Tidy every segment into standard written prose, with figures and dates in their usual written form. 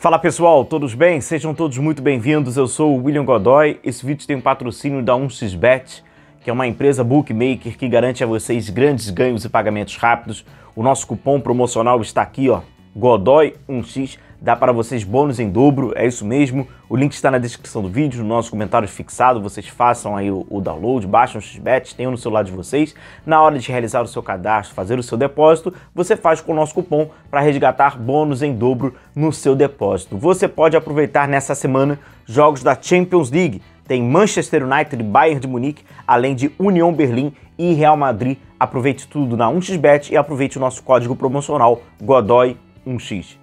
Fala pessoal, todos bem? Sejam todos muito bem-vindos, eu sou o William Godoy. Esse vídeo tem um patrocínio da 1xBet, que é uma empresa bookmaker que garante a vocês grandes ganhos e pagamentos rápidos. O nosso cupom promocional está aqui, ó, Godoy1x, dá para vocês bônus em dobro, é isso mesmo. O link está na descrição do vídeo, no nosso comentário fixado, vocês façam aí o download, baixem o XBet, tenham no celular de vocês. Na hora de realizar o seu cadastro, fazer o seu depósito, você faz com o nosso cupom para resgatar bônus em dobro no seu depósito. Você pode aproveitar nessa semana jogos da Champions League. Tem Manchester United e Bayern de Munique, além de União Berlim e Real Madrid. Aproveite tudo na 1xBet e aproveite o nosso código promocional Godoy1x.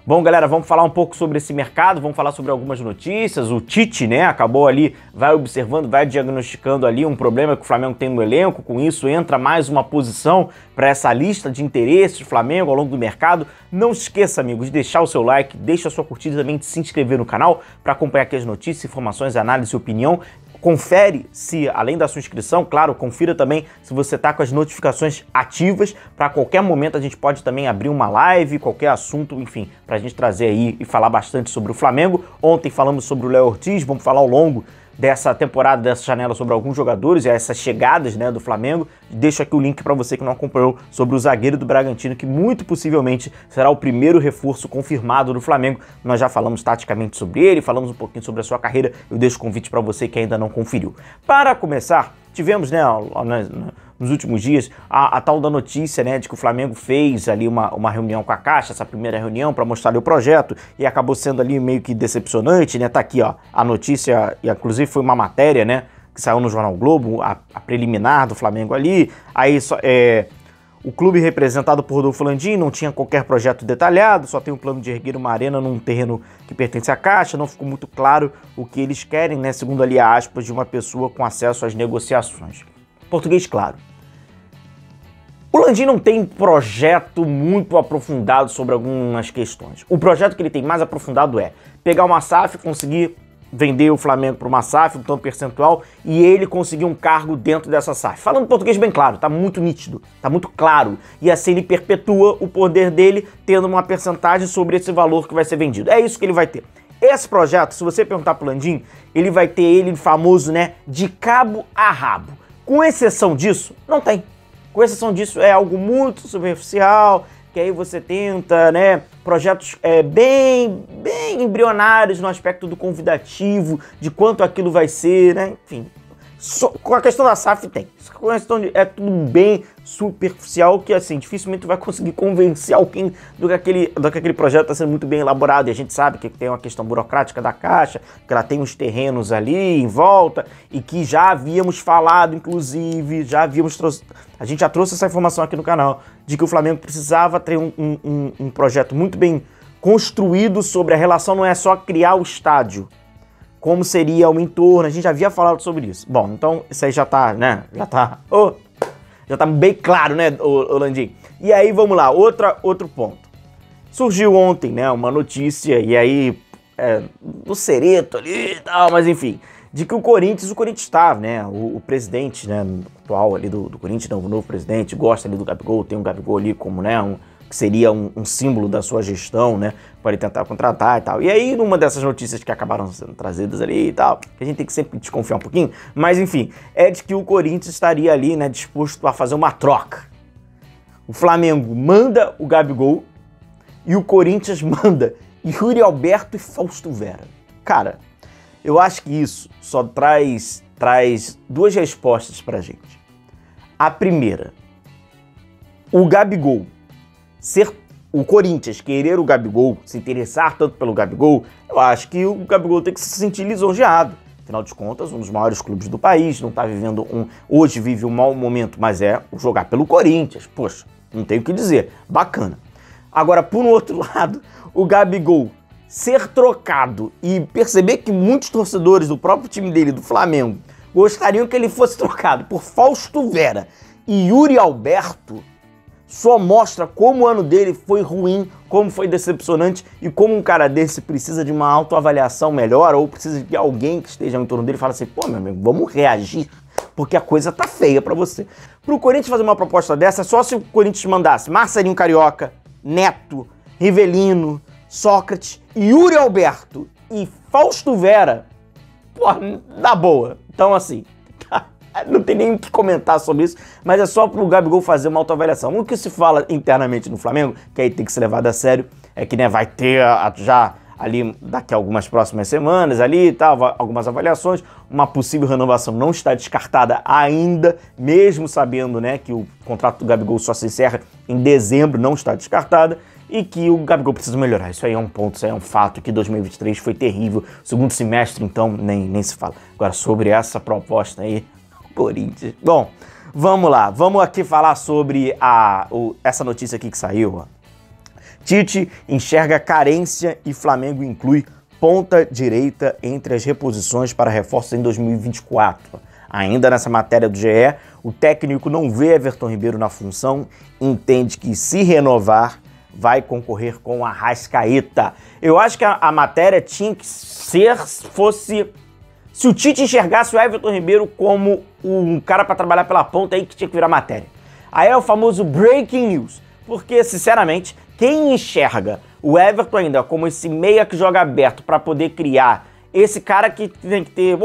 Bom, galera, vamos falar um pouco sobre esse mercado, vamos falar sobre algumas notícias. O Tite, né, acabou ali, vai observando, vai diagnosticando ali um problema que o Flamengo tem no elenco. Com isso, entra mais uma posição para essa lista de interesses do Flamengo ao longo do mercado. Não se esqueça, amigos, de deixar o seu like, deixa a sua curtida também, de se inscrever no canal para acompanhar aqui as notícias, informações, análise e opinião. Confere se, além da sua inscrição, claro, confira também se você está com as notificações ativas. Para qualquer momento a gente pode também abrir uma live, qualquer assunto, enfim, para a gente trazer aí e falar bastante sobre o Flamengo. Ontem falamos sobre o Léo Ortiz, vamos falar ao longo dessa temporada, dessa janela, sobre alguns jogadores e essas chegadas, né, do Flamengo. Deixo aqui o link para você que não acompanhou sobre o zagueiro do Bragantino, que muito possivelmente será o primeiro reforço confirmado do Flamengo. Nós já falamos taticamente sobre ele, falamos um pouquinho sobre a sua carreira. Eu deixo o convite para você que ainda não conferiu. Para começar, tivemos, né, nos últimos dias, a tal da notícia, né, de que o Flamengo fez ali uma reunião com a Caixa, essa primeira reunião, para mostrar ali o projeto, e acabou sendo ali meio que decepcionante, né? Tá aqui, ó, a notícia, e inclusive foi uma matéria, né, que saiu no Jornal Globo, a preliminar do Flamengo ali. Aí o clube representado por Rodolfo Landim não tinha qualquer projeto detalhado, só tem um plano de erguer uma arena num terreno que pertence à Caixa. Não ficou muito claro o que eles querem, né, segundo ali aspas de uma pessoa com acesso às negociações. Português claro. O Landim não tem projeto muito aprofundado sobre algumas questões. O projeto que ele tem mais aprofundado é pegar uma SAF, conseguir vender o Flamengo para uma SAF, um tanto percentual, e ele conseguir um cargo dentro dessa SAF. Falando português bem claro, tá muito nítido, tá muito claro. E assim ele perpetua o poder dele, tendo uma percentagem sobre esse valor que vai ser vendido. É isso que ele vai ter. Esse projeto, se você perguntar pro Landim, ele vai ter ele famoso, né, de cabo a rabo. Com exceção disso, não tem. Com exceção disso, é algo muito superficial, que aí você tenta, né, projetos bem embrionários no aspecto do convidativo, de quanto aquilo vai ser, né, enfim. Com a questão da SAF tem. Com a questão é tudo bem superficial, que assim, dificilmente vai conseguir convencer alguém do que aquele projeto está sendo muito bem elaborado. E a gente sabe que tem uma questão burocrática da Caixa, que ela tem uns terrenos ali em volta, e que já havíamos falado, inclusive, a gente já trouxe essa informação aqui no canal, de que o Flamengo precisava ter um projeto muito bem construído sobre a relação, não é só criar o estádio, como seria o entorno. A gente já havia falado sobre isso. Bom, então isso aí já tá, né, já tá bem claro, né, o Landim. E aí, vamos lá, outro ponto. Surgiu ontem, né, uma notícia, e aí, do Cereto ali e tal, mas enfim, de que o Corinthians tá, né, o presidente, né, atual ali do Corinthians, não, o novo presidente, gosta ali do Gabigol, tem um Gabigol ali como, né, que seria um símbolo da sua gestão, né, para ele tentar contratar e tal. E aí, numa dessas notícias que acabaram sendo trazidas ali e tal, que a gente tem que sempre desconfiar um pouquinho, mas enfim, é de que o Corinthians estaria ali, né, disposto a fazer uma troca. O Flamengo manda o Gabigol e o Corinthians manda Yuri Alberto e Fausto Vera. Cara, eu acho que isso só traz duas respostas pra gente. A primeira, o Gabigol o Corinthians querer o Gabigol, se interessar tanto pelo Gabigol, eu acho que o Gabigol tem que se sentir lisonjeado. Afinal de contas, um dos maiores clubes do país, não tá vivendo hoje vive um mau momento, mas jogar pelo Corinthians. Poxa, não tenho o que dizer, bacana. Agora, por um outro lado, o Gabigol ser trocado e perceber que muitos torcedores do próprio time dele, do Flamengo, gostariam que ele fosse trocado por Fausto Vera e Yuri Alberto, só mostra como o ano dele foi ruim, como foi decepcionante e como um cara desse precisa de uma autoavaliação melhor, ou precisa de alguém que esteja em torno dele e fala assim, pô, meu amigo, vamos reagir, porque a coisa tá feia pra você. Pro Corinthians fazer uma proposta dessa, só se o Corinthians mandasse Marcelinho Carioca, Neto, Rivelino, Sócrates, Yuri Alberto e Fausto Vera, pô, na boa. Então, assim, não tem nem o que comentar sobre isso, mas é só pro Gabigol fazer uma autoavaliação. O que se fala internamente no Flamengo, que aí tem que ser levado a sério, é que, né, vai ter já ali daqui a algumas próximas semanas ali e tal, algumas avaliações, uma possível renovação não está descartada ainda, mesmo sabendo, né, que o contrato do Gabigol só se encerra em dezembro, não está descartada, e que o Gabigol precisa melhorar. Isso aí é um ponto, isso aí é um fato, que 2023 foi terrível, segundo semestre, então, nem se fala. Agora, sobre essa proposta aí, Corinthians. Bom, vamos lá, vamos aqui falar sobre essa notícia aqui que saiu, ó. Tite enxerga carência e Flamengo inclui ponta direita entre as reposições para reforços em 2024. Ainda nessa matéria do GE, o técnico não vê Everton Ribeiro na função, entende que se renovar vai concorrer com o Arrascaeta. Eu acho que a matéria tinha que ser, se o Tite enxergasse o Everton Ribeiro como um cara para trabalhar pela ponta, aí que tinha que virar matéria. Aí é o famoso breaking news, porque, sinceramente, quem enxerga o Everton ainda como esse meia que joga aberto para poder criar, esse cara que tem que ter,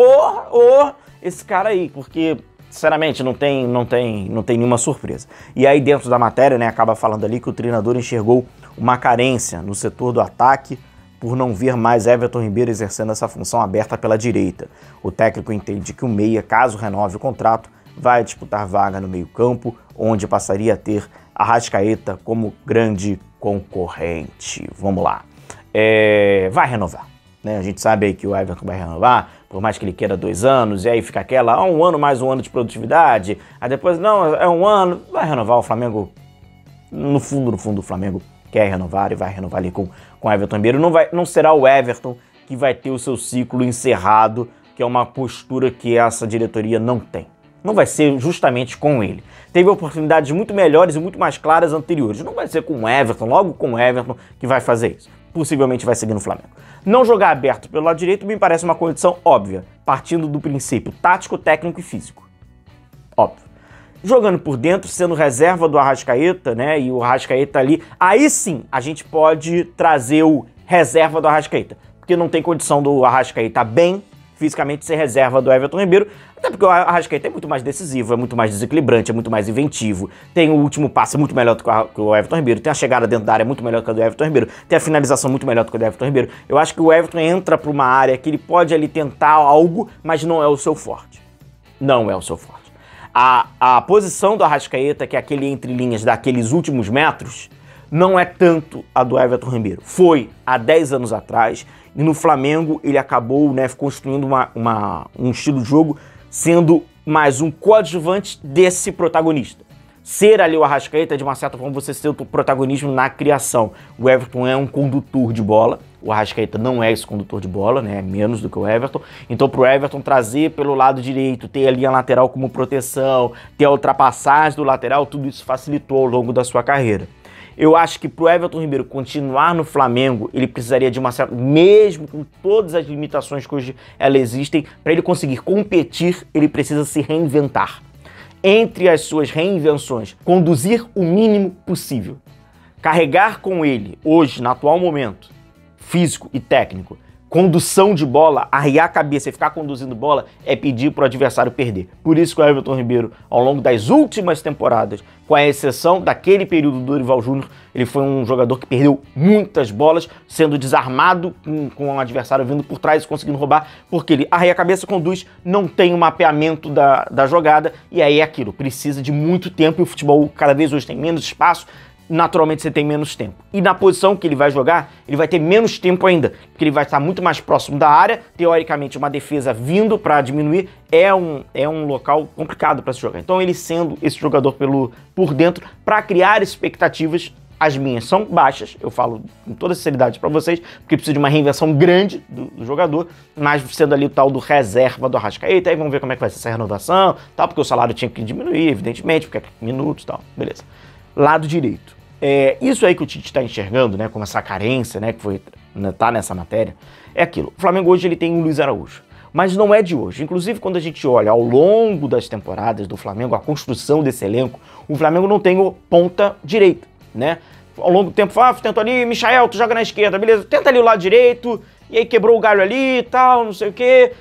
esse cara aí, porque, sinceramente, não tem nenhuma surpresa. E aí dentro da matéria, né, acaba falando ali que o treinador enxergou uma carência no setor do ataque por não ver mais Everton Ribeiro exercendo essa função aberta pela direita. O técnico entende que o meia, caso renove o contrato, vai disputar vaga no meio-campo, onde passaria a ter Arrascaeta como grande concorrente. Vamos lá. Vai renovar, né? A gente sabe aí que o Everton vai renovar, por mais que ele queira 2 anos, e aí fica aquela, um ano mais um ano de produtividade, aí depois, não, é um ano, vai renovar. O Flamengo, no fundo, o Flamengo quer renovar e vai renovar ali com o Everton Ribeiro. Não será o Everton que vai ter o seu ciclo encerrado, que é uma postura que essa diretoria não tem. Não vai ser justamente com ele. Teve oportunidades muito melhores e muito mais claras anteriores. Não vai ser com o Everton, logo com o Everton, que vai fazer isso. Possivelmente vai seguir no Flamengo. Não jogar aberto pelo lado direito me parece uma condição óbvia, partindo do princípio tático, técnico e físico. Óbvio. Jogando por dentro, sendo reserva do Arrascaeta, né? E o Arrascaeta ali, aí sim a gente pode trazer o reserva do Arrascaeta. Porque não tem condição do Arrascaeta bem fisicamente ser reserva do Everton Ribeiro, até porque o Arrascaeta é muito mais decisivo, é muito mais desequilibrante, é muito mais inventivo, tem o último passe muito melhor do que o Everton Ribeiro, tem a chegada dentro da área muito melhor do que a do Everton Ribeiro, tem a finalização muito melhor do que a do Everton Ribeiro. Eu acho que o Everton entra para uma área que ele pode ali tentar algo, mas não é o seu forte. Não é o seu forte. A posição do Arrascaeta, que é aquele entre linhas daqueles últimos metros, não é tanto a do Everton Ribeiro. Foi há 10 anos atrás, e no Flamengo ele acabou, né, construindo um estilo de jogo sendo mais um coadjuvante desse protagonista. Ser ali o Arrascaeta, de uma certa forma, você ser o protagonismo na criação. O Everton é um condutor de bola, o Arrascaeta não é esse condutor de bola, né, é menos do que o Everton. Então, para o Everton trazer pelo lado direito, ter a linha lateral como proteção, ter a ultrapassagem do lateral, tudo isso facilitou ao longo da sua carreira. Eu acho que para o Everton Ribeiro continuar no Flamengo, ele precisaria de uma certa, mesmo com todas as limitações que hoje elas existem, para ele conseguir competir, ele precisa se reinventar. Entre as suas reinvenções, conduzir o mínimo possível. Carregar com ele, hoje, no atual momento, físico e técnico, condução de bola, arriar a cabeça e ficar conduzindo bola é pedir para o adversário perder. Por isso que o Everton Ribeiro, ao longo das últimas temporadas, com a exceção daquele período do Dorival Júnior, ele foi um jogador que perdeu muitas bolas, sendo desarmado com o adversário vindo por trás e conseguindo roubar, porque ele arria a cabeça, conduz, não tem um mapeamento da jogada, e aí é aquilo, precisa de muito tempo, e o futebol cada vez hoje tem menos espaço, naturalmente você tem menos tempo. E na posição que ele vai jogar, ele vai ter menos tempo ainda, porque ele vai estar muito mais próximo da área, teoricamente uma defesa vindo para diminuir, é um local complicado para se jogar. Então ele sendo esse jogador por dentro, para criar expectativas, as minhas são baixas, eu falo com toda sinceridade para vocês, porque precisa de uma reinvenção grande do jogador, mas sendo ali o tal do reserva do Arrascaeta, aí vamos ver como é que vai ser essa renovação, tal, porque o salário tinha que diminuir, evidentemente, porque é minutos e tal, beleza. Lado direito. Isso aí que o Tite está enxergando, né, como essa carência, né, que tá nessa matéria, é aquilo. O Flamengo hoje ele tem o Luiz Araújo, mas não é de hoje. Inclusive, quando a gente olha ao longo das temporadas do Flamengo, a construção desse elenco, o Flamengo não tem o ponta direita, né? ao longo do tempo, tentou ali, Michael, tu joga na esquerda, beleza, tenta ali o lado direito, e aí quebrou o galho ali e tal, não sei o quê.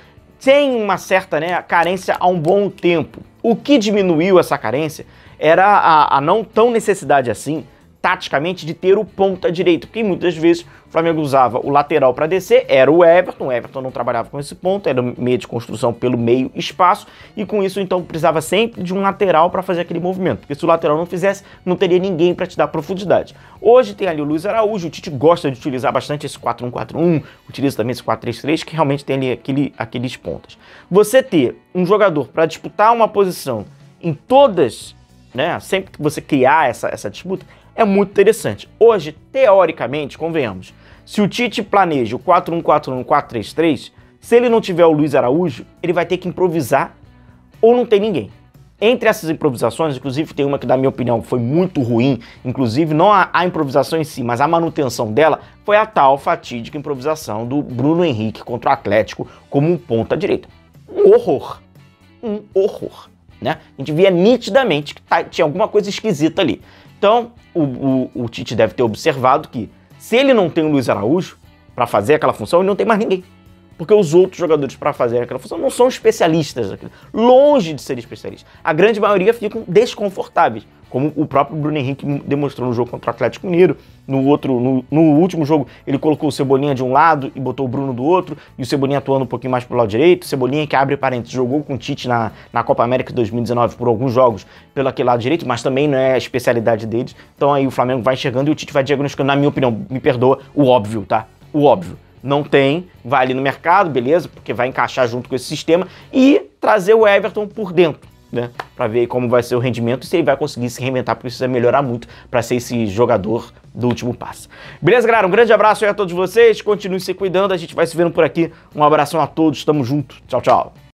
Tem uma certa, né, carência há um bom tempo. O que diminuiu essa carência era a não tão necessidade assim, taticamente, de ter o ponta direito, porque muitas vezes o Flamengo usava o lateral para descer, era o Everton não trabalhava com esse ponto, era meio de construção pelo meio espaço, e com isso então precisava sempre de um lateral para fazer aquele movimento, porque se o lateral não fizesse, não teria ninguém para te dar profundidade. Hoje tem ali o Luiz Araújo, o Tite gosta de utilizar bastante esse 4-1-4-1, utiliza também esse 4-3-3, que realmente tem ali aqueles pontas. Você ter um jogador para disputar uma posição em todas, né, sempre que você criar essa disputa, é muito interessante. Hoje, teoricamente, convenhamos, se o Tite planeja o 4-1-4-1, 4-3-3, se ele não tiver o Luiz Araújo, ele vai ter que improvisar ou não tem ninguém. Entre essas improvisações, inclusive tem uma que, na minha opinião, foi muito ruim, inclusive não a improvisação em si, mas a manutenção dela, foi a tal fatídica improvisação do Bruno Henrique contra o Atlético como um ponta-direita. Um horror. Um horror. Né? A gente via nitidamente que tinha alguma coisa esquisita ali. Então, o Tite deve ter observado que, se ele não tem o Luiz Araújo para fazer aquela função, ele não tem mais ninguém. Porque os outros jogadores para fazer aquela função não são especialistas, longe de ser especialistas. A grande maioria ficam desconfortáveis, como o próprio Bruno Henrique demonstrou no jogo contra o Atlético Mineiro. No último jogo, ele colocou o Cebolinha de um lado e botou o Bruno do outro, e o Cebolinha atuando um pouquinho mais pro lado direito. O Cebolinha, que abre parênteses, jogou com o Tite na Copa América de 2019 por alguns jogos pelo aquele lado direito, mas também não é a especialidade deles. Então aí o Flamengo vai enxergando e o Tite vai diagnosticando, na minha opinião, me perdoa, o óbvio, tá? O óbvio. Não tem, vai ali no mercado, beleza, porque vai encaixar junto com esse sistema, e trazer o Everton por dentro, né, para ver como vai ser o rendimento e se ele vai conseguir se reinventar, porque precisa melhorar muito para ser esse jogador do último passo. Beleza, galera? Um grande abraço aí a todos vocês, continuem se cuidando, a gente vai se vendo por aqui. Um abração a todos, tamo junto, tchau, tchau.